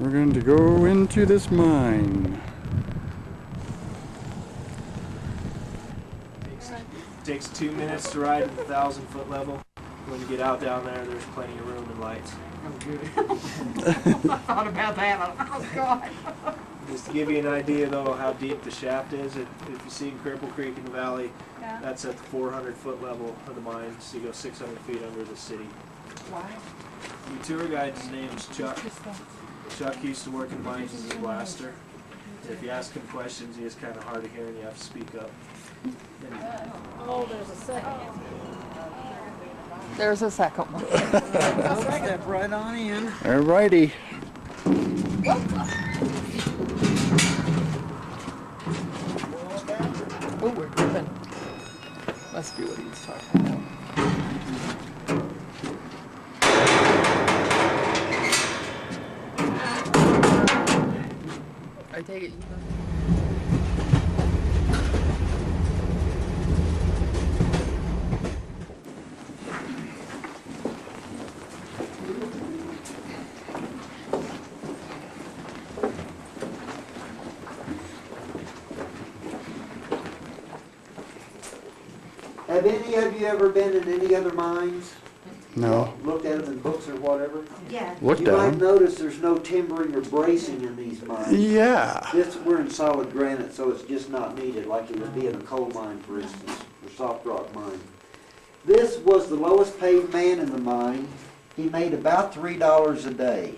We're going to go into this mine. Takes 2 minutes to ride at the 1,000-foot level. When you get out down there, there's plenty of room and lights. Oh, good. I thought about that. Oh, God. Just to give you an idea, though, how deep the shaft is, if you see Cripple Creek in the valley, that's at the 400-foot level of the mine, so you go 600 feet under the city. Wow. The tour guide's name is Chuck. Chuck used to work in mines as a blaster. If you ask him questions, he is kind of hard to hear and you have to speak up. Oh, there's a second. There's a second one. I'll step right on in. Alrighty. Oh, we're dripping. Must be what he was talking about. I take it you Have any of you ever been in any other mines? No. Looked at them in books or whatever? Yeah. Looked You at might them. notice there's no timbering or bracing in these mines. Yeah. We're in solid granite, so it's just not needed like it would be in a coal mine, for instance, or soft rock mine. This was the lowest paid man in the mine. He made about $3 a day.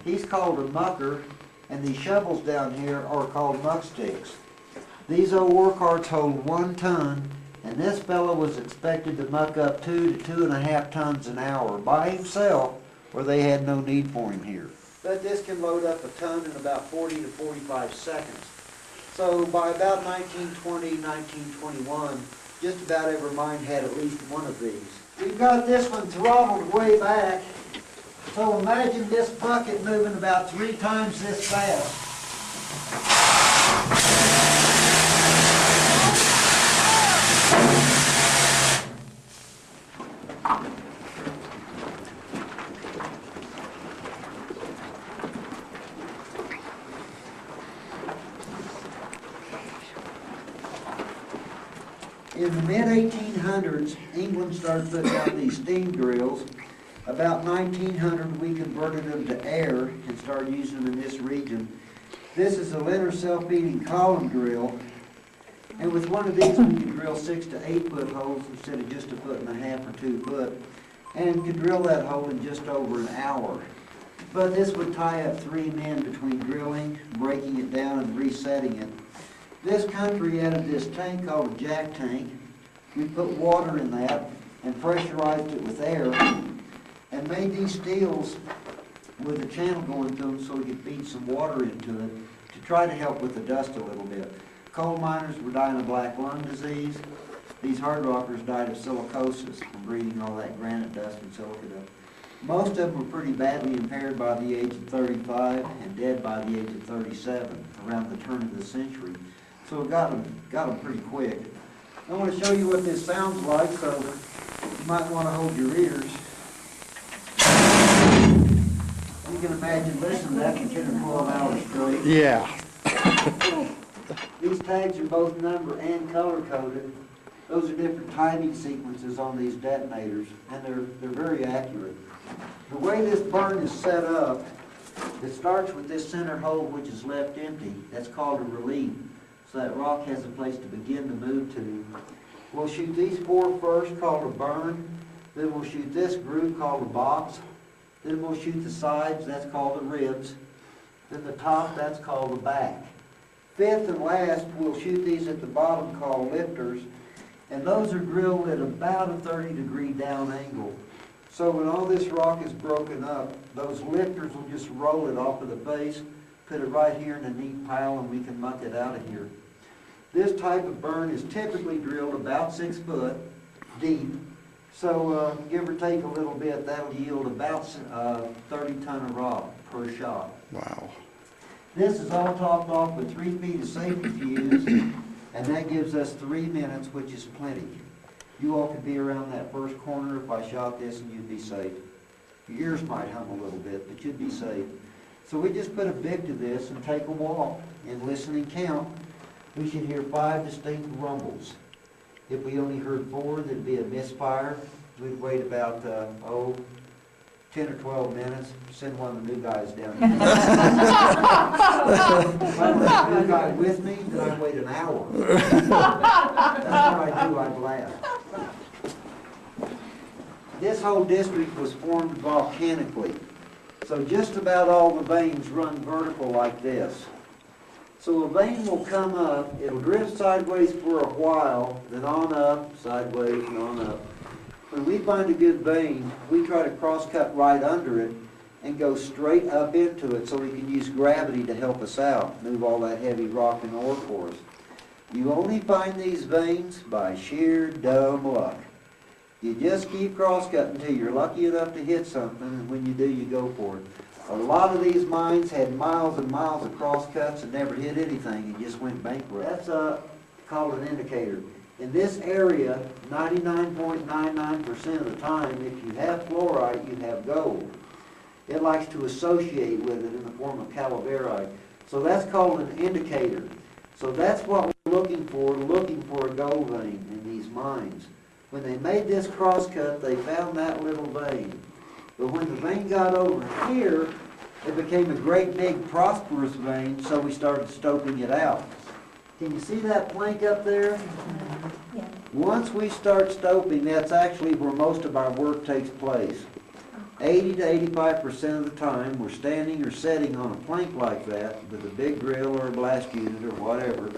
He's called a mucker, and these shovels down here are called muck sticks. These old work carts hold 1 ton, and this fellow was expected to muck up 2 to 2.5 tons an hour by himself, where they had no need for him here. But this can load up a ton in about 40 to 45 seconds. So by about 1920, 1921, just about every mine had at least one of these. We've got this one throttled way back. So imagine this bucket moving about 3 times this fast. In the mid-1800s, England started putting out these steam drills. About 1900, we converted them to air and started using them in this region. This is a linear self-feeding column drill, and with one of these we can drill 6 to 8 foot holes instead of just 1.5 or 2 foot, and could drill that hole in just over an hour. But this would tie up 3 men between drilling, breaking it down, and resetting it. This country added this tank called a jack tank. We put water in that and pressurized it with air and made these steels with a channel going through them so we could feed some water into it to try to help with the dust a little bit. Coal miners were dying of black lung disease. These hard rockers died of silicosis from breathing all that granite dust and silica dust. Most of them were pretty badly impaired by the age of 35 and dead by the age of 37 around the turn of the century. So it got them pretty quick. I want to show you what this sounds like, so you might want to hold your ears. You can imagine listening to that for 10 or 12 hours straight. Yeah. These tags are both number and color coded. Those are different timing sequences on these detonators, and they're very accurate. The way this burn is set up, it starts with this center hole which is left empty. That's called a relief. So that rock has a place to begin to move to. We'll shoot these 4 first, called a burn. Then we'll shoot this groove, called a box. Then we'll shoot the sides, that's called the ribs. Then the top, that's called the back. 5th and last, we'll shoot these at the bottom, called lifters. And those are drilled at about a 30-degree down angle. So when all this rock is broken up, those lifters will just roll it off of the face, put it right here in a neat pile, and we can muck it out of here. This type of burn is typically drilled about 6 foot deep. So give or take a little bit, that'll yield about 30 ton of rock per shot. Wow. This is all topped off with 3 feet of safety fuse, and that gives us 3 minutes, which is plenty. You all could be around that first corner if I shot this, and you'd be safe. Your ears might hum a little bit, but you'd be safe. So we just put a bit to this and take a walk and listen and count. We should hear 5 distinct rumbles. If we only heard 4, there'd be a misfire. We'd wait about, 10 or 12 minutes, send one of the new guys down. If I bring a new guy with me, then I'd wait an hour. That's what I do, I'd laugh. This whole district was formed volcanically. So just about all the veins run vertical like this. So a vein will come up, it'll drift sideways for a while, then on up, sideways, and on up. When we find a good vein, we try to cross-cut right under it and go straight up into it so we can use gravity to help us out, move all that heavy rock and ore for us. You only find these veins by sheer dumb luck. You just keep cross-cutting until you're lucky enough to hit something, and when you do, you go for it. A lot of these mines had miles and miles of cross-cuts and never hit anything and just went bankrupt. That's called an indicator. In this area, 99.99% of the time, if you have fluorite, you have gold. It likes to associate with it in the form of calaverite. So that's called an indicator. So that's what we're looking for a gold vein in these mines. When they made this crosscut, they found that little vein. But when the vein got over here, it became a great big prosperous vein, so we started stoping it out. Can you see that plank up there? Yeah. Once we start stoping, that's actually where most of our work takes place. 80 to 85% of the time, we're standing or sitting on a plank like that with a big drill or a blast unit or whatever,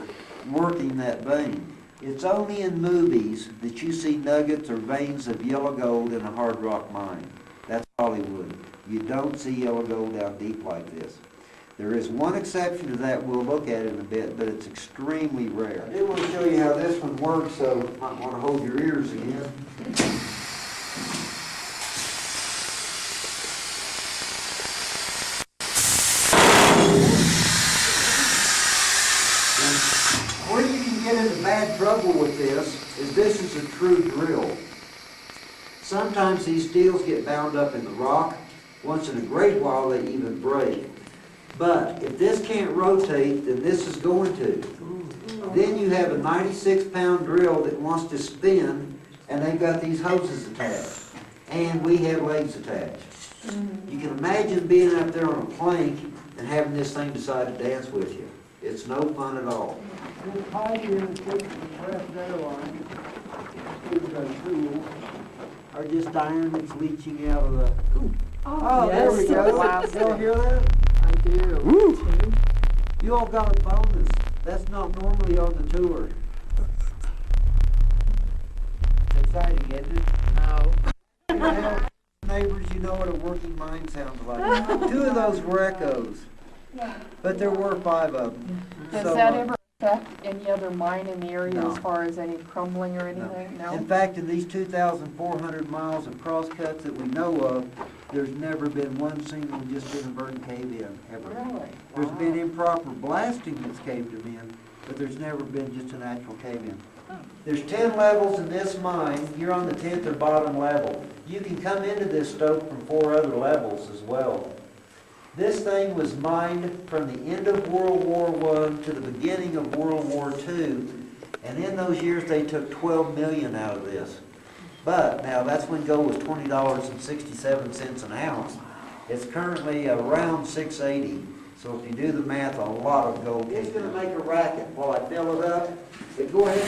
working that vein. It's only in movies that you see nuggets or veins of yellow gold in a hard rock mine. That's Hollywood. You don't see yellow gold down deep like this. There is one exception to that we'll look at in a bit, but it's extremely rare. I do want to show you how this one works, so you might want to hold your ears again. Where you can get into bad trouble with this is a true drill. Sometimes these steels get bound up in the rock. Once in a great while they even break. But if this can't rotate, then this is going to. Then you have a 96-pound drill that wants to spin, and they've got these hoses attached. And we have legs attached. You can imagine being up there on a plank and having this thing decide to dance with you. It's no fun at all. This pipe here is fixed to press airline. Are just iron that's leaching out of the... Oh, there we go. Y'all hear that? I do. Woo! You all got a bonus. That's not normally on the tour. Exciting, isn't it? No. Neighbors, you know what a working mine sounds like. 2 of those were echoes, but there were 5 of them. Does So, that ever affect any other mine in the area No. as far as any crumbling or anything? No? In fact, in these 2,400 miles of crosscuts that we know of, there's never been one single just inadvertent cave-in, ever. Really? There's Wow. been improper blasting that's caved them in, but there's never been just an actual cave-in. There's 10 levels in this mine. You're on the 10th or bottom level. You can come into this stope from 4 other levels as well. This thing was mined from the end of World War I to the beginning of World War II, and in those years they took 12 million out of this. But now that's when gold was $20.67 an ounce. It's currently around $6.80. So if you do the math, a lot of gold. It's going to make a racket while I fill it up. But go ahead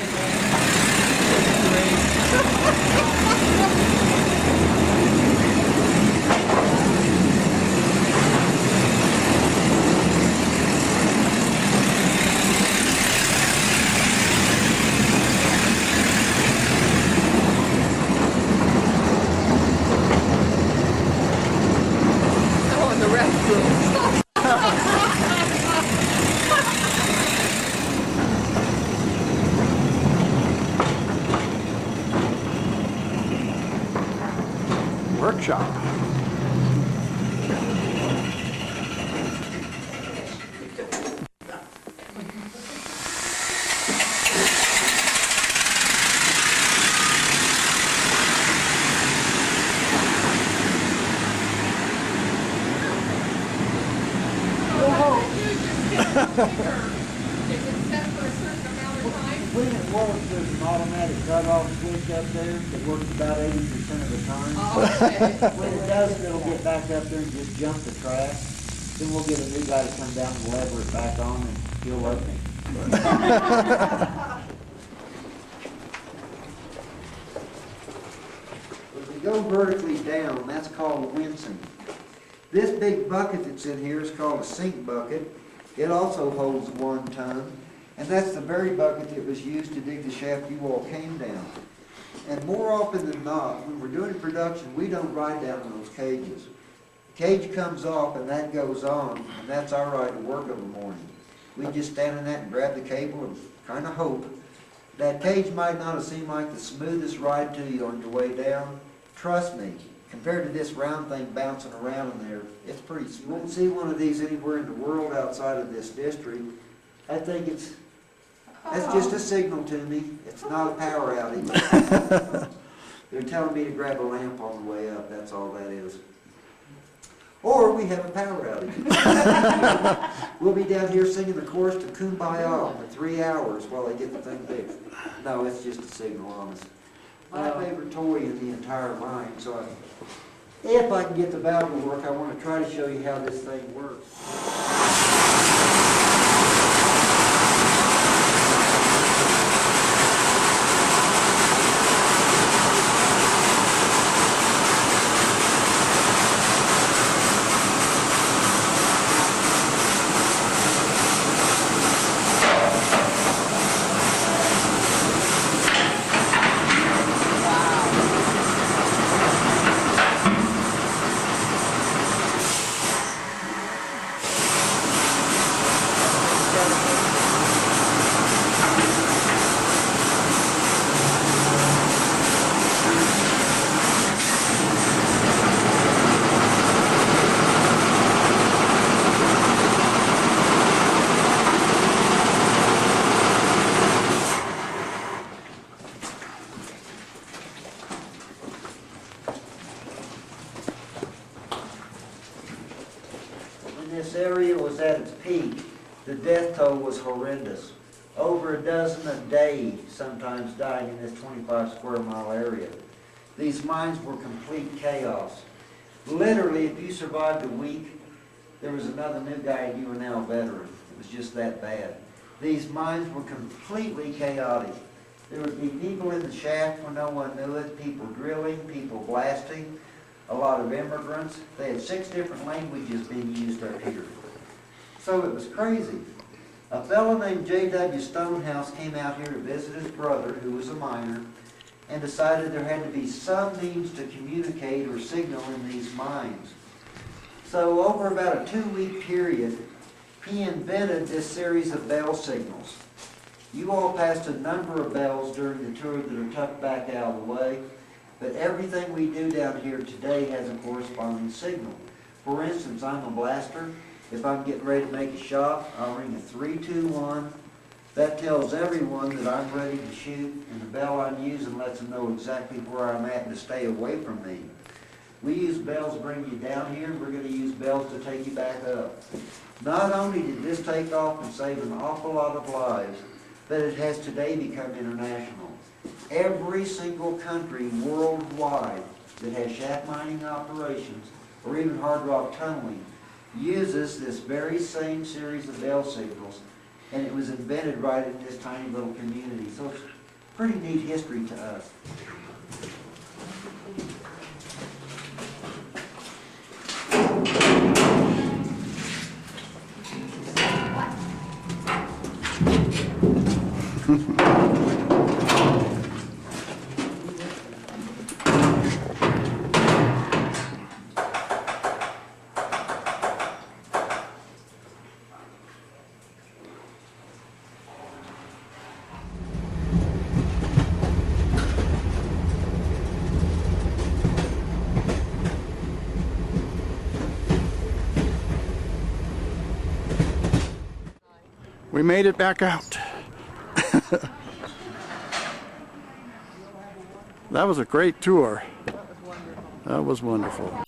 Oh, in the restroom. Workshop. set for a certain amount of time? When it works, there's an automatic cutoff switch up there that works about 80% of the time. Oh, okay. When it doesn't, it'll get back up there and just jump the track. Then we'll get a new guy to come down and lever it back on and he'll love me. If we go vertically down, that's called wincing. This big bucket that's in here is called a sink bucket. It also holds 1 ton, and that's the very bucket that was used to dig the shaft you all came down. And more often than not, when we're doing production, we don't ride down in those cages. The cage comes off and that goes on, and that's our ride to work of the morning. We just stand in that and grab the cable and kind of hope. That cage might not have seemed like the smoothest ride to you on your way down. Trust me, compared to this round thing bouncing around in there, it's pretty smooth. You won't see one of these anywhere in the world outside of this district. I think that's just a signal to me. It's not a power outage. They're telling me to grab a lamp on the way up, that's all that is. Or we have a power outage. We'll be down here singing the chorus to Kumbaya for 3 hours while they get the thing fixed. No, it's just a signal, honest. My favorite toy in the entire mine, so if I can get the valve to work, I want to try to show you how this thing works. This area was at its peak. The death toll was horrendous. Over a dozen a day sometimes died in this 25 square mile area. These mines were complete chaos. Literally, if you survived a week, there was another new guy, and you were now a veteran. It was just that bad. These mines were completely chaotic. There would be people in the shaft when no one knew it, people drilling, people blasting, a lot of immigrants. They had 6 different languages being used up here. So it was crazy. A fellow named J.W. Stonehouse came out here to visit his brother, who was a miner, and decided there had to be some means to communicate or signal in these mines. So over about a 2-week period, he invented this series of bell signals. You all passed a number of bells during the tour that are tucked back out of the way. But everything we do down here today has a corresponding signal. For instance, I'm a blaster. If I'm getting ready to make a shot, I'll ring a 3-2-1. That tells everyone that I'm ready to shoot, and the bell I'm using lets them know exactly where I'm at and to stay away from me. We use bells to bring you down here, and we're going to use bells to take you back up. Not only did this take off and save an awful lot of lives, but it has today become international. Every single country worldwide that has shaft mining operations or even hard rock tunneling uses this very same series of bell signals, and it was invented right in this tiny little community. So it's pretty neat history to us. We made it back out. That was a great tour. That was wonderful.